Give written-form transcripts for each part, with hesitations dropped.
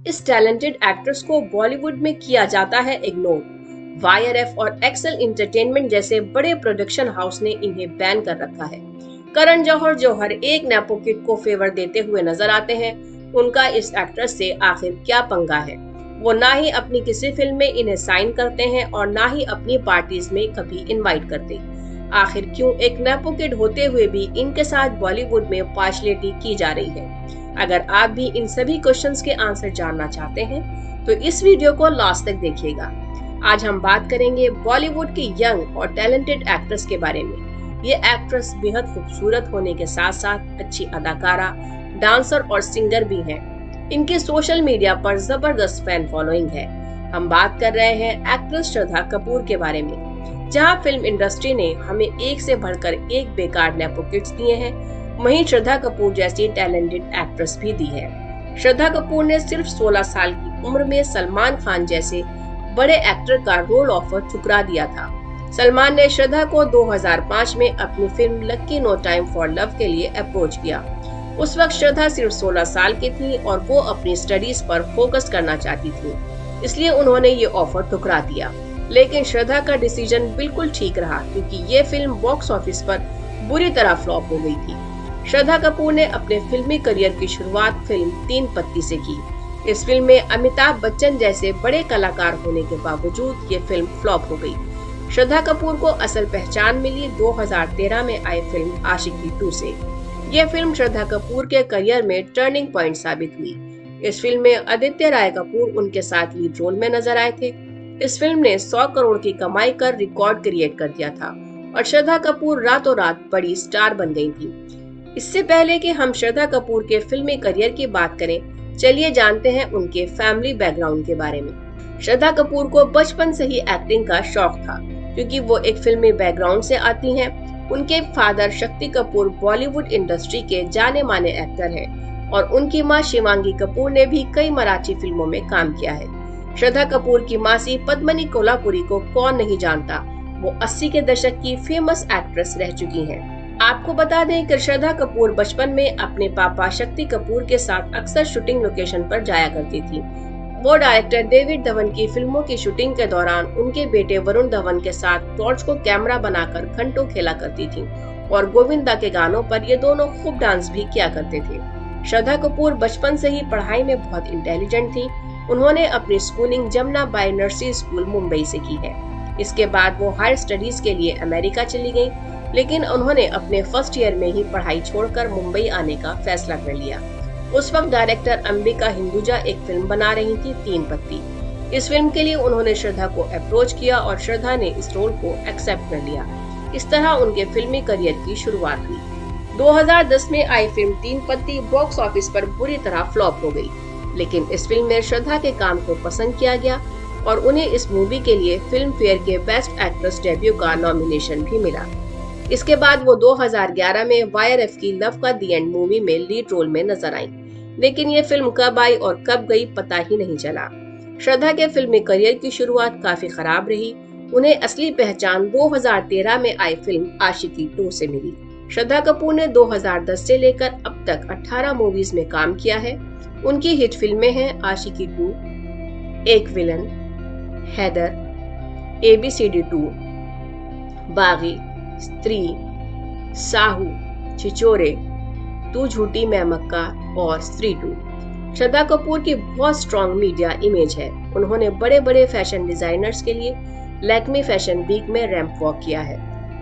इस talented actress को बॉलीवुड में किया जाता है इग्नोर। वाईआरएफ और एक्सेल एंटरटेनमेंट जैसे बड़े प्रोडक्शन हाउस ने इन्हें बैन कर रखा है। करण जौहर जो हर एक नेपो किड को फेवर देते हुए नजर आते हैं, उनका इस एक्ट्रेस से आखिर क्या पंगा है? वो ना ही अपनी किसी फिल्म में इन्हें साइन करते हैं और ना ही अपनी पार्टीज में कभी इनवाइट करते। आखिर क्यों एक नेपो किड होते हुए भी इनके साथ बॉलीवुड में पार्शलिटी की जा रही है? अगर आप भी इन सभी क्वेश्चंस के आंसर जानना चाहते हैं तो इस वीडियो को लास्ट तक देखिएगा। आज हम बात करेंगे बॉलीवुड की यंग और टैलेंटेड एक्ट्रेस के बारे में। ये एक्ट्रेस बेहद खूबसूरत होने के साथ साथ अच्छी अदाकारा, डांसर और सिंगर भी हैं। इनके सोशल मीडिया पर जबरदस्त फैन फॉलोइंग है। हम बात कर रहे हैं एक्ट्रेस श्रद्धा कपूर के बारे में। जहां फिल्म इंडस्ट्री ने हमें एक से बढ़कर एक बेकार नेपो किड्स दिए हैं, वहीं श्रद्धा कपूर जैसी टैलेंटेड एक्ट्रेस भी दी है। श्रद्धा कपूर ने सिर्फ 16 साल की उम्र में सलमान खान जैसे बड़े एक्टर का रोल ऑफर ठुकरा दिया था। सलमान ने श्रद्धा को 2005 में अपनी film Lucky No Time for Love के लिए अप्रोच किया। उस वक्त श्रद्धा सिर्फ 16 साल की थी और वो अपनी स्टडीज पर फोकस करना चाहती थी, इसलिए उन्होंने ये ऑफर ठुकरा दिया। लेकिन श्रद्धा का डिसीजन बिल्कुल ठीक रहा, क्योंकि ये फिल्म बॉक्स ऑफिस पर बुरी तरह फ्लॉप हो गई थी। श्रद्धा कपूर ने अपने फिल्मी करियर की शुरुआत फिल्म तीन पत्ती से की। इस फिल्म में अमिताभ बच्चन जैसे बड़े कलाकार होने के बावजूद ये फिल्म फ्लॉप हो गई। श्रद्धा कपूर को असल पहचान मिली 2013 में आई फिल्म आशिकी 2 से। यह फिल्म श्रद्धा कपूर के करियर में टर्निंग पॉइंट साबित हुई। इस फिल्म में आदित्य राय कपूर उनके साथ लीड रोल में नजर आए थे। इस फिल्म ने 100 करोड़ की कमाई कर रिकॉर्ड क्रिएट कर दिया था और श्रद्धा कपूर रातों रात बड़ी स्टार बन गई थी। इससे पहले कि हम श्रद्धा कपूर के फिल्मी करियर की बात करें, चलिए जानते हैं उनके फैमिली बैकग्राउंड के बारे में। श्रद्धा कपूर को बचपन से ही एक्टिंग का शौक था, क्योंकि वो एक फिल्मी बैकग्राउंड से आती हैं। उनके फादर शक्ति कपूर बॉलीवुड इंडस्ट्री के जाने माने एक्टर हैं और उनकी मां शिवांगी कपूर ने भी कई मराठी फिल्मों में काम किया है। श्रद्धा कपूर की मासी पद्मिनी कोल्हापुरी को कौन नहीं जानता, वो 80 के दशक की फेमस एक्ट्रेस रह चुकी हैं। आपको बता दें कि श्रद्धा कपूर बचपन में अपने पापा शक्ति कपूर के साथ अक्सर शूटिंग लोकेशन पर जाया करती थी। वो डायरेक्टर डेविड धवन की फिल्मों की शूटिंग के दौरान उनके बेटे वरुण धवन के साथ टॉर्च को कैमरा बनाकर घंटों खेला करती थी और गोविंदा के गानों पर ये दोनों खूब डांस भी किया करते थे। श्रद्धा कपूर बचपन से ही पढ़ाई में बहुत इंटेलिजेंट थी। उन्होंने अपनी schooling Jamuna by nursery school Mumbai से की है। इसके बाद वो हायर स्टडीज के लिए अमेरिका चली गयी, लेकिन उन्होंने अपने फर्स्ट ईयर में ही पढ़ाई छोड़कर मुंबई आने का फैसला कर लिया। उस वक्त डायरेक्टर अंबिका हिंदुजा एक फिल्म बना रही थी, तीन पत्ती। इस फिल्म के लिए उन्होंने श्रद्धा को अप्रोच किया और श्रद्धा ने इस रोल को एक्सेप्ट कर लिया। इस तरह उनके फिल्मी करियर की शुरुआत हुई। 2010 में आई फिल्म तीन पत्ती बॉक्स ऑफिस पर बुरी तरह फ्लॉप हो गई, लेकिन इस फिल्म में श्रद्धा के काम को पसंद किया गया और उन्हें इस मूवी के लिए फिल्म फेयर के बेस्ट एक्ट्रेस डेब्यू का नॉमिनेशन भी मिला। इसके बाद वो 2011 में वाईआरएफ की लव का दी एंड मूवी में लीड रोल में नजर आई, लेकिन ये फिल्म कब आई और कब गई पता ही नहीं चला। श्रद्धा के फिल्मी करियर की शुरुआत काफी खराब रही। उन्हें असली पहचान 2013 में आई फिल्म आशिकी 2 से मिली। श्रद्धा कपूर ने 2010 से लेकर अब तक 18 मूवीज में काम किया है। उनकी हिट फिल्में हैं आशिकी 2, एक विलन, हैदर, ABCD 2, बागी, स्त्री, साहू, छिछोरे, तू झूठी मैं मक्का और स्त्री 2। श्रद्धा कपूर की बहुत स्ट्रॉन्ग मीडिया इमेज है। उन्होंने बड़े बड़े फैशन डिजाइनर्स के लिए लैक्मे फैशन वीक में रैंप वॉक किया है।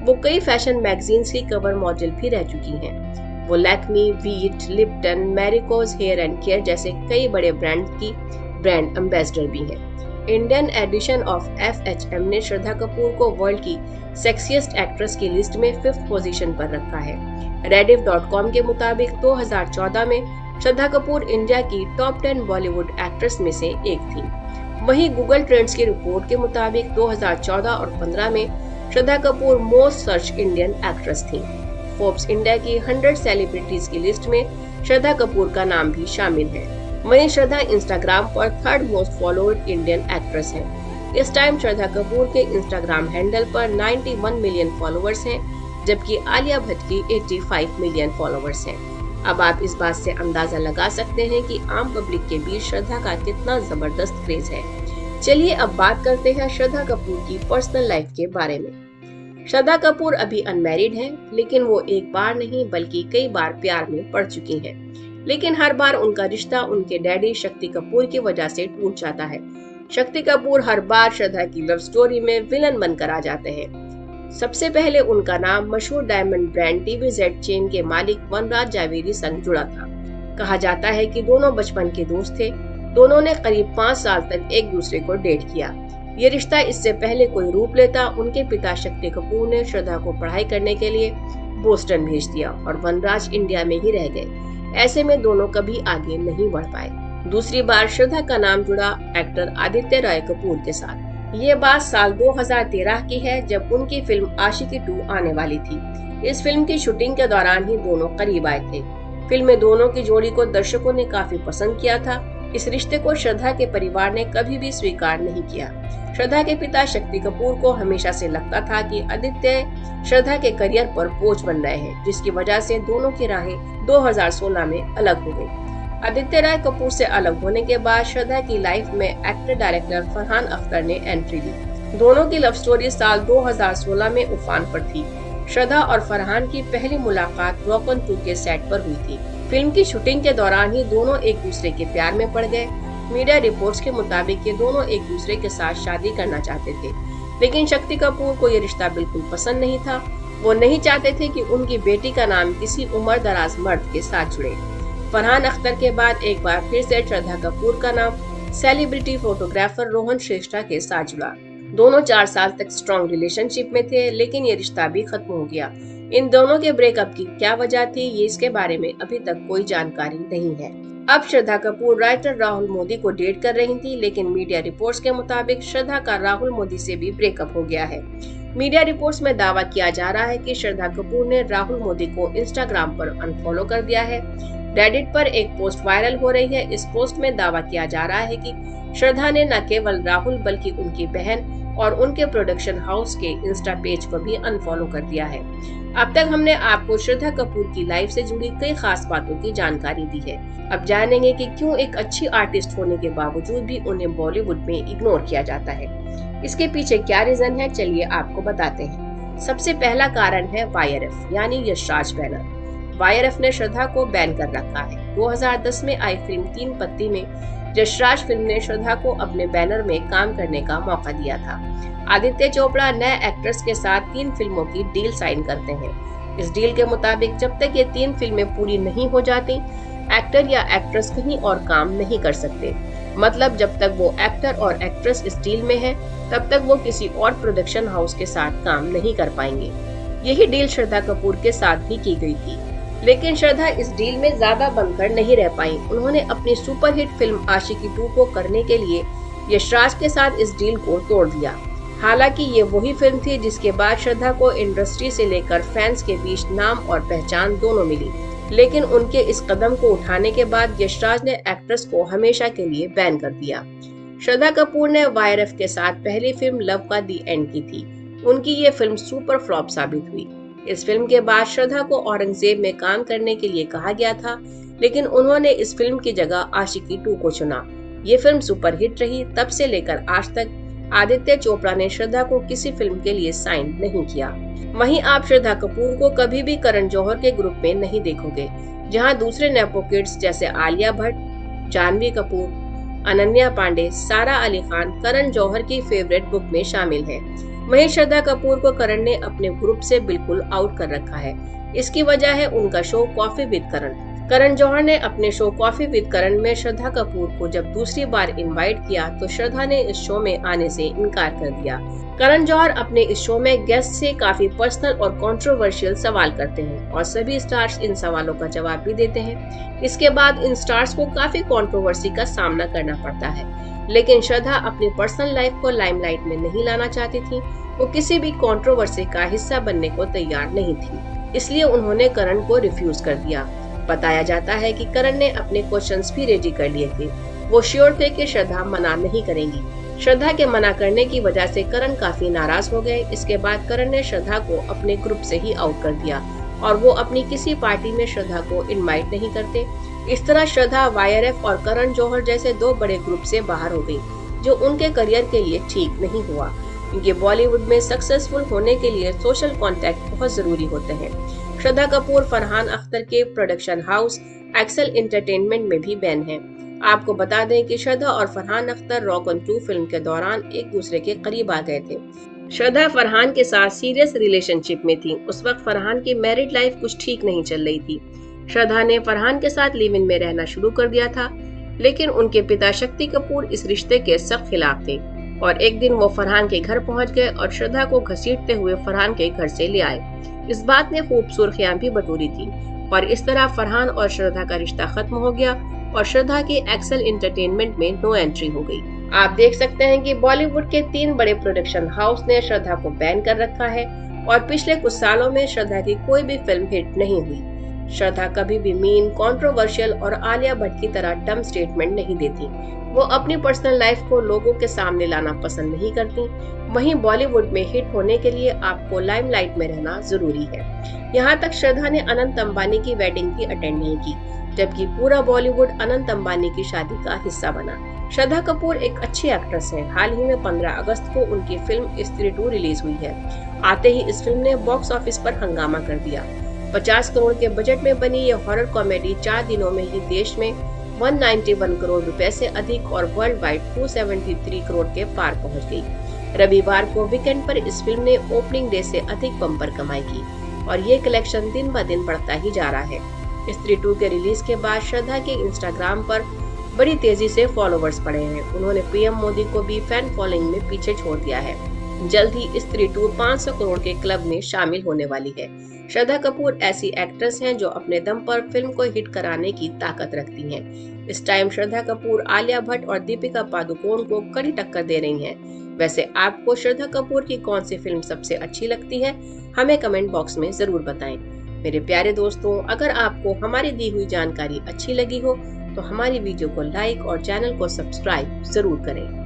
वो कई फैशन मैगजीन्स की कवर मॉडल भी रह चुकी हैं। वो Lakme, Veet, Lipton, Marico's hair and care जैसे कई बड़े ब्रांड की ब्रांड एम्बेसडर भी हैं। इंडियन एडिशन ऑफ FHM ने श्रद्धा कपूर को वर्ल्ड की सेक्सिएस्ट एक्ट्रेस की लिस्ट में 5th पोजीशन पर रखा है। Rediff.com के मुताबिक 2014 में श्रद्धा कपूर इंडिया की टॉप 10 बॉलीवुड एक्ट्रेस में से एक थी। वहीं गूगल ट्रेंड्स की रिपोर्ट के मुताबिक 2014 और 15 में Shraddha Kapoor most search Indian actress थी। फोर्ब्स इंडिया की 100 सेलिब्रिटीज की लिस्ट में श्रद्धा कपूर का नाम भी शामिल है। वहीं श्रद्धा इंस्टाग्राम पर 3rd most followed Indian actress है। इस टाइम श्रद्धा कपूर के इंस्टाग्राम हैंडल पर 91 मिलियन फॉलोअर्स हैं, जबकि आलिया भट्ट की 85 मिलियन फॉलोअर्स हैं। अब आप इस बात से अंदाजा लगा सकते हैं कि आम पब्लिक के बीच श्रद्धा का कितना जबरदस्त क्रेज है। चलिए अब बात करते हैं श्रद्धा कपूर की पर्सनल लाइफ के बारे में। श्रद्धा कपूर अभी अनमैरिड हैं, लेकिन वो एक बार नहीं बल्कि कई बार प्यार में पड़ चुकी हैं। लेकिन हर बार उनका रिश्ता उनके डैडी शक्ति कपूर की वजह से टूट जाता है। शक्ति कपूर हर बार श्रद्धा की लव स्टोरी में विलन बनकर आ जाते हैं। सबसे पहले उनका नाम मशहूर डायमंड ब्रांड टीवीजेड चेन के मालिक वनराज जावेरी संग जुड़ा था। कहा जाता है कि दोनों बचपन के दोस्त थे। दोनों ने करीब 5 साल तक एक दूसरे को डेट किया। ये रिश्ता इससे पहले कोई रूप लेता, उनके पिता शक्ति कपूर ने श्रद्धा को पढ़ाई करने के लिए बोस्टन भेज दिया और वनराज इंडिया में ही रह गए। ऐसे में दोनों कभी आगे नहीं बढ़ पाए। दूसरी बार श्रद्धा का नाम जुड़ा एक्टर आदित्य रॉय कपूर के साथ। ये बात साल 2013 की है, जब उनकी फिल्म आशिकी 2 आने वाली थी। इस फिल्म की शूटिंग के दौरान ही दोनों करीब आए थे। फिल्म में दोनों की जोड़ी को दर्शकों ने काफी पसंद किया था। इस रिश्ते को श्रद्धा के परिवार ने कभी भी स्वीकार नहीं किया। श्रद्धा के पिता शक्ति कपूर को हमेशा से लगता था कि आदित्य श्रद्धा के करियर पर बोझ बन रहे हैं, जिसकी वजह से दोनों की राहें 2016 में अलग हो गई। आदित्य रॉय कपूर से अलग होने के बाद श्रद्धा की लाइफ में एक्टर डायरेक्टर फरहान अख्तर ने एंट्री ली। दोनों की लव स्टोरी साल 2016 में उफान पर थी। श्रद्धा और फरहान की पहली मुलाकात रॉक ऑन 2 के सेट पर हुई थी। फिल्म की शूटिंग के दौरान ही दोनों एक दूसरे के प्यार में पड़ गए। मीडिया रिपोर्ट्स के मुताबिक ये दोनों एक दूसरे के साथ शादी करना चाहते थे, लेकिन शक्ति कपूर को ये रिश्ता बिल्कुल पसंद नहीं था। वो नहीं चाहते थे कि उनकी बेटी का नाम किसी उम्र दराज मर्द के साथ जुड़े। फरहान अख्तर के बाद एक बार फिर से श्रद्धा कपूर का नाम सेलिब्रिटी फोटोग्राफर रोहन श्रेष्ठा के साथ जुड़ा। दोनों 4 साल तक स्ट्रॉन्ग रिलेशनशिप में थे, लेकिन ये रिश्ता भी खत्म हो गया। इन दोनों के ब्रेकअप की क्या वजह थी, ये इसके बारे में अभी तक कोई जानकारी नहीं है। अब श्रद्धा कपूर राइटर राहुल मोदी को डेट कर रही थी, लेकिन मीडिया रिपोर्ट्स के मुताबिक श्रद्धा का राहुल मोदी से भी ब्रेकअप हो गया है। मीडिया रिपोर्ट्स में दावा किया जा रहा है कि श्रद्धा कपूर ने राहुल मोदी को इंस्टाग्राम पर अनफॉलो कर दिया है। रेडिट पर एक पोस्ट वायरल हो रही है। इस पोस्ट में दावा किया जा रहा है कि श्रद्धा ने न केवल राहुल बल्कि उनकी बहन और उनके प्रोडक्शन हाउस के इंस्टा पेज को भी अनफॉलो कर दिया है। अब तक हमने आपको श्रद्धा कपूर की लाइफ से जुड़ी कई खास बातों की जानकारी दी है। अब जानेंगे कि क्यों एक अच्छी आर्टिस्ट होने के बावजूद भी उन्हें बॉलीवुड में इग्नोर किया जाता है। इसके पीछे क्या रीजन है, चलिए आपको बताते हैं। सबसे पहला कारण है YRF यानी यशराज बैनर। YRF ने श्रद्धा को बैन कर रखा है। 2010 में आई फिल्म 3 पत्ती में यशराज फिल्म ने श्रद्धा को अपने बैनर में काम करने का मौका दिया था। आदित्य चोपड़ा नए एक्टर्स के साथ 3 फिल्मों की डील साइन करते हैं। इस डील के मुताबिक जब तक ये 3 फिल्में पूरी नहीं हो जाती, एक्टर या एक्ट्रेस कहीं और काम नहीं कर सकते। मतलब जब तक वो एक्टर और एक्ट्रेस इस डील में है, तब तक वो किसी और प्रोडक्शन हाउस के साथ काम नहीं कर पाएंगे। यही डील श्रद्धा कपूर के साथ भी की गई थी, लेकिन श्रद्धा इस डील में ज्यादा बनकर नहीं रह पाई। उन्होंने अपनी सुपरहिट फिल्म आशिकी 2 को करने के लिए यशराज के साथ इस डील को तोड़ दिया। हालांकि ये वही फिल्म थी जिसके बाद श्रद्धा को इंडस्ट्री से लेकर फैंस के बीच नाम और पहचान दोनों मिली, लेकिन उनके इस कदम को उठाने के बाद यशराज ने एक्ट्रेस को हमेशा के लिए बैन कर दिया। श्रद्धा कपूर ने YRF के साथ पहली फिल्म लव का दी एंड की थी। उनकी ये फिल्म सुपर फ्लॉप साबित हुई। इस फिल्म के बाद श्रद्धा को औरंगजेब में काम करने के लिए कहा गया था, लेकिन उन्होंने इस फिल्म की जगह आशिकी 2 को चुना। ये फिल्म सुपरहिट रही। तब से लेकर आज तक आदित्य चोपड़ा ने श्रद्धा को किसी फिल्म के लिए साइन नहीं किया। वहीं आप श्रद्धा कपूर को कभी भी करण जौहर के ग्रुप में नहीं देखोगे, जहां दूसरे नेपो किड्स जैसे आलिया भट्ट, जानवी कपूर, अनन्या पांडे, सारा अली खान करण जौहर की फेवरेट बुक में शामिल है। वहीं श्रद्धा कपूर को करण ने अपने ग्रुप से बिल्कुल आउट कर रखा है। इसकी वजह है उनका शो कॉफी विद करण। करण जौहर ने अपने शो कॉफी विद करण में श्रद्धा कपूर को जब दूसरी बार इनवाइट किया तो श्रद्धा ने इस शो में आने से इनकार कर दिया। करण जौहर अपने इस शो में गेस्ट से काफी पर्सनल और कंट्रोवर्शियल सवाल करते हैं और सभी स्टार्स इन सवालों का जवाब भी देते हैं। इसके बाद इन स्टार्स को काफी कंट्रोवर्सी का सामना करना पड़ता है, लेकिन श्रद्धा अपनी पर्सनल लाइफ को लाइमलाइट में नहीं लाना चाहती थी। वो किसी भी कंट्रोवर्सी का हिस्सा बनने को तैयार नहीं थी, इसलिए उन्होंने करण को रिफ्यूज कर दिया। बताया जाता है कि करण ने अपने क्वेश्चंस भी रेडी कर लिए थे। वो श्योर थे कि श्रद्धा मना नहीं करेंगी। श्रद्धा के मना करने की वजह से करण काफी नाराज हो गए। इसके बाद करण ने श्रद्धा को अपने ग्रुप से ही आउट कर दिया और वो अपनी किसी पार्टी में श्रद्धा को इनवाइट नहीं करते। इस तरह श्रद्धा वाईआरएफ और करण जौहर जैसे दो बड़े ग्रुप से बाहर हो गई, जो उनके करियर के लिए ठीक नहीं हुआ, क्योंकि बॉलीवुड में सक्सेसफुल होने के लिए सोशल कॉन्टैक्ट बहुत जरूरी होते हैं। श्रद्धा कपूर फरहान अख्तर के प्रोडक्शन हाउस एक्सेल एंटरटेनमेंट में भी बैन है। आपको बता दें कि श्रद्धा और Farhan Akhtar rock on 2 film के दौरान एक दूसरे के करीब आ गए थे। श्रद्धा फरहान के साथ सीरियस रिलेशनशिप में थी। उस वक्त फरहान की मैरिड लाइफ कुछ ठीक नहीं चल रही थी। श्रद्धा ने फरहान के साथ लिव इन में रहना शुरू कर दिया था, लेकिन उनके पिता शक्ति कपूर इस रिश्ते के सख्त खिलाफ थे और एक दिन वो फरहान के घर पहुंच गए और श्रद्धा को घसीटते हुए फरहान के घर से ले आए। इस बात ने खूब सुर्खियां भी बटोरी थी और इस तरह फरहान और श्रद्धा का रिश्ता खत्म हो गया और श्रद्धा की एक्सेल एंटरटेनमेंट में नो एंट्री हो गई। आप देख सकते हैं कि बॉलीवुड के 3 बड़े प्रोडक्शन हाउस ने श्रद्धा को बैन कर रखा है और पिछले कुछ सालों में श्रद्धा की कोई भी फिल्म हिट नहीं हुई। श्रद्धा कभी भी मीन, कंट्रोवर्शियल और आलिया भट्ट की तरह डम स्टेटमेंट नहीं देती। वो अपनी पर्सनल लाइफ को लोगों के सामने लाना पसंद नहीं करती। वहीं बॉलीवुड में हिट होने के लिए आपको लाइमलाइट में रहना जरूरी है। यहाँ तक श्रद्धा ने अनंत अंबानी की वेडिंग भी अटेंड नहीं की, जबकि पूरा बॉलीवुड अनंत अंबानी की शादी का हिस्सा बना। श्रद्धा कपूर एक अच्छी एक्ट्रेस है। हाल ही में 15 अगस्त को उनकी फिल्म स्त्री 2 रिलीज हुई है। आते ही इस फिल्म ने बॉक्स ऑफिस पर हंगामा कर दिया। 50 करोड़ के बजट में बनी यह हॉरर कॉमेडी 4 दिनों में ही देश में 191 करोड़ रुपए से अधिक और वर्ल्ड वाइड 273 करोड़ के पार पहुंच गई। रविवार को वीकेंड पर इस फिल्म ने ओपनिंग डे से अधिक बम्पर कमाई की और ये कलेक्शन दिन ब दिन बढ़ता ही जा रहा है। स्त्री 2 के रिलीज के बाद श्रद्धा के इंस्टाग्राम पर बड़ी तेजी से फॉलोवर्स बढ़े हैं। उन्होंने पीएम मोदी को भी फैन फॉलोइंग में पीछे छोड़ दिया है। जल्द ही स्त्री 2 500 करोड़ के क्लब में शामिल होने वाली है। श्रद्धा कपूर ऐसी एक्ट्रेस हैं जो अपने दम पर फिल्म को हिट कराने की ताकत रखती हैं। इस टाइम श्रद्धा कपूर आलिया भट्ट और दीपिका पादुकोण को कड़ी टक्कर दे रही हैं। वैसे आपको श्रद्धा कपूर की कौन सी फिल्म सबसे अच्छी लगती है, हमें कमेंट बॉक्स में जरूर बताएं। मेरे प्यारे दोस्तों, अगर आपको हमारी दी हुई जानकारी अच्छी लगी हो तो हमारी वीडियो को लाइक और चैनल को सब्सक्राइब जरूर करें।